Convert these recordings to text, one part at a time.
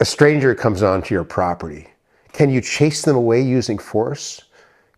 A stranger comes onto your property. Can you chase them away using force?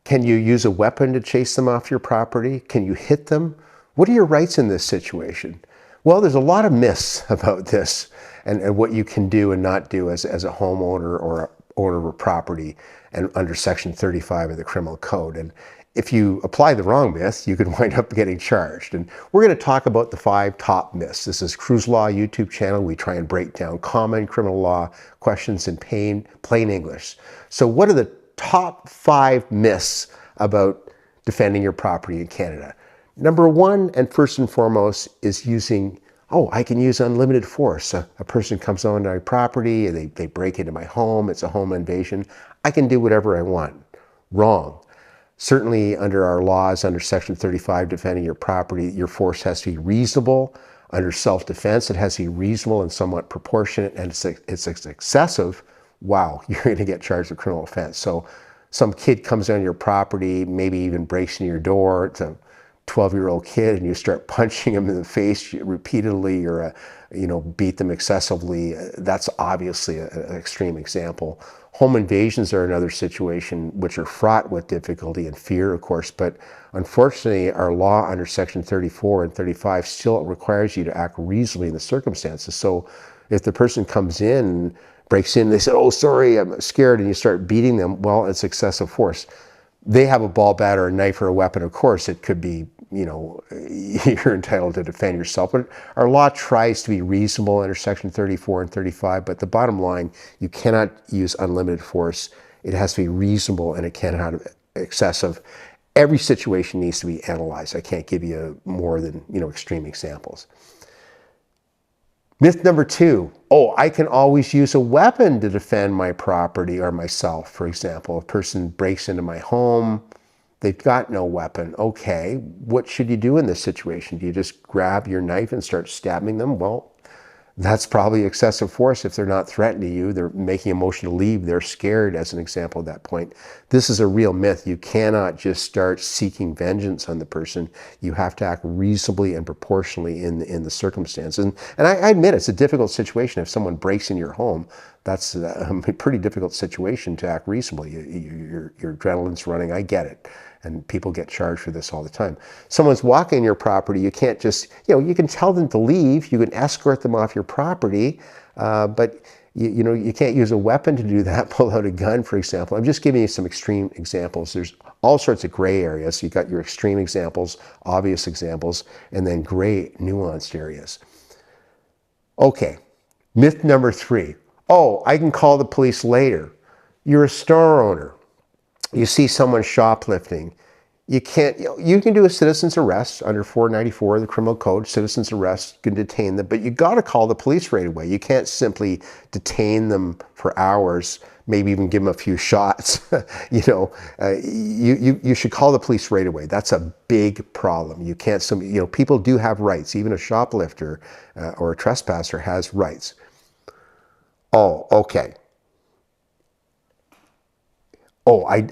Can you use a weapon to chase them off your property? Can you hit them? What are your rights in this situation? Well, there's a lot of myths about this and what you can do and not do as a homeowner or owner of a property and under Section 35 of the Criminal Code. And if you apply the wrong myth, you could wind up getting charged. And we're going to talk about the 5 top myths. This is Kruse Law YouTube channel. We try and break down common criminal law questions in plain English. So what are the top 5 myths about defending your property in Canada? Number 1, and first and foremost, is using, I can use unlimited force. A person comes onto my property, they break into my home, it's a home invasion. I can do whatever I want. Wrong. Certainly under our laws, under Section 35, defending your property, your force has to be reasonable. Under self-defense, it has to be reasonable and somewhat proportionate, and it's excessive. Wow, you're going to get charged with criminal offense. So some kid comes on your property, maybe even breaks in your door. It's a 12-year-old kid, and you start punching him in the face repeatedly, or beat them excessively. That's obviously an extreme example. Home invasions are another situation which are fraught with difficulty and fear, of course, but unfortunately our law under Section 34 and 35 still requires you to act reasonably in the circumstances. So if the person comes in, breaks in, they say, "Oh, sorry, I'm scared," and you start beating them, well, it's excessive force. They have a ball bat or a knife or a weapon, of course, it could be, you're entitled to defend yourself. But our law tries to be reasonable under Section 34 and 35, but the bottom line, you cannot use unlimited force. It has to be reasonable, and it cannot be excessive. Every situation needs to be analyzed. I can't give you more than, extreme examples. Myth number 2, I can always use a weapon to defend my property or myself. For example, a person breaks into my home, they've got no weapon. Okay, what should you do in this situation? Do you just grab your knife and start stabbing them? Well, that's probably excessive force if they're not threatening you. They're making a motion to leave. They're scared, as an example at that point. This is a real myth. You cannot just start seeking vengeance on the person. You have to act reasonably and proportionally in the circumstances. And I admit it's a difficult situation. If someone breaks in your home, that's a pretty difficult situation to act reasonably. Your adrenaline's running. I get it. And people get charged for this all the time. Someone's walking your property, you can't just, you can tell them to leave, you can escort them off your property, but you can't use a weapon to do that, pull out a gun, for example. I'm just giving you some extreme examples. There's all sorts of gray areas. You've got your extreme examples, obvious examples, and then gray, nuanced areas. Okay, myth number 3. I can call the police later. You're a store owner. You see someone shoplifting, you can do a citizen's arrest under 494 of the Criminal Code. Citizen's arrest, you can detain them, but you got to call the police right away. You can't simply detain them for hours, maybe even give them a few shots. You should call the police right away. That's a big problem. You can't, people do have rights. Even a shoplifter or a trespasser has rights. Okay.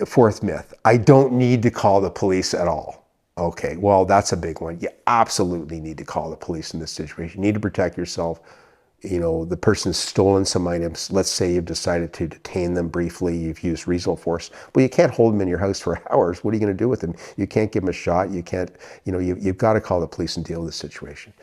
Fourth myth, I don't need to call the police at all. Okay, well, that's a big one. You absolutely need to call the police in this situation. You need to protect yourself. The person's stolen some items. Let's say you've decided to detain them briefly. You've used reasonable force. Well, you can't hold them in your house for hours. What are you going to do with them? You can't give them a shot. You can't, you've got to call the police and deal with the situation.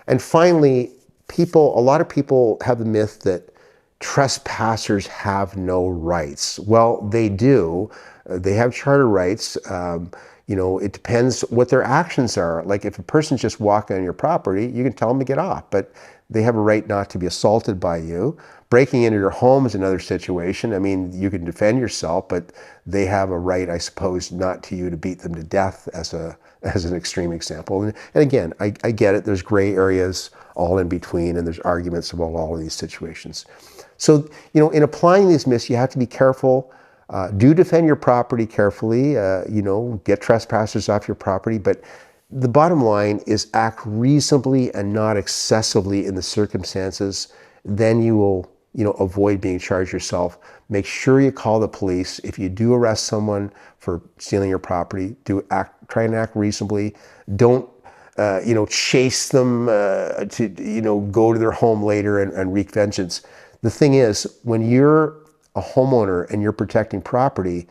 And finally, a lot of people have the myth that trespassers have no rights. Well, they do. They have charter rights. It depends what their actions are. Like if a person's just walking on your property, you can tell them to get off, but they have a right not to be assaulted by you. Breaking into your home is another situation. I mean, you can defend yourself, but they have a right, I suppose, not to you to beat them to death as an extreme example. And again, I get it. There's gray areas all in between, and there's arguments about all of these situations. So, in applying these myths, you have to be careful. Do defend your property carefully. Get trespassers off your property. But the bottom line is act reasonably and not excessively in the circumstances. Then you will, avoid being charged yourself. Make sure you call the police. If you do arrest someone for stealing your property, try and act reasonably. Don't chase them to go to their home later and wreak vengeance. The thing is, when you're a homeowner and you're protecting property,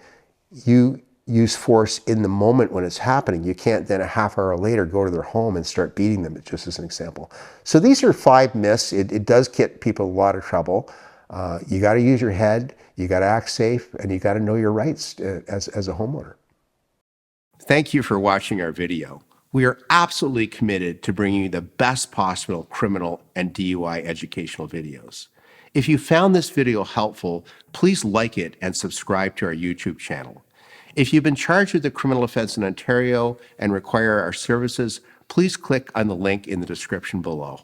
you use force in the moment when it's happening. You can't then a half hour later go to their home and start beating them, just as an example. So these are 5 myths. It does get people a lot of trouble. You got to use your head, you got to act safe, and you got to know your rights as a homeowner. Thank you for watching our video. We are absolutely committed to bringing you the best possible criminal and DUI educational videos. If you found this video helpful, please like it and subscribe to our YouTube channel. If you've been charged with a criminal offense in Ontario and require our services, please click on the link in the description below.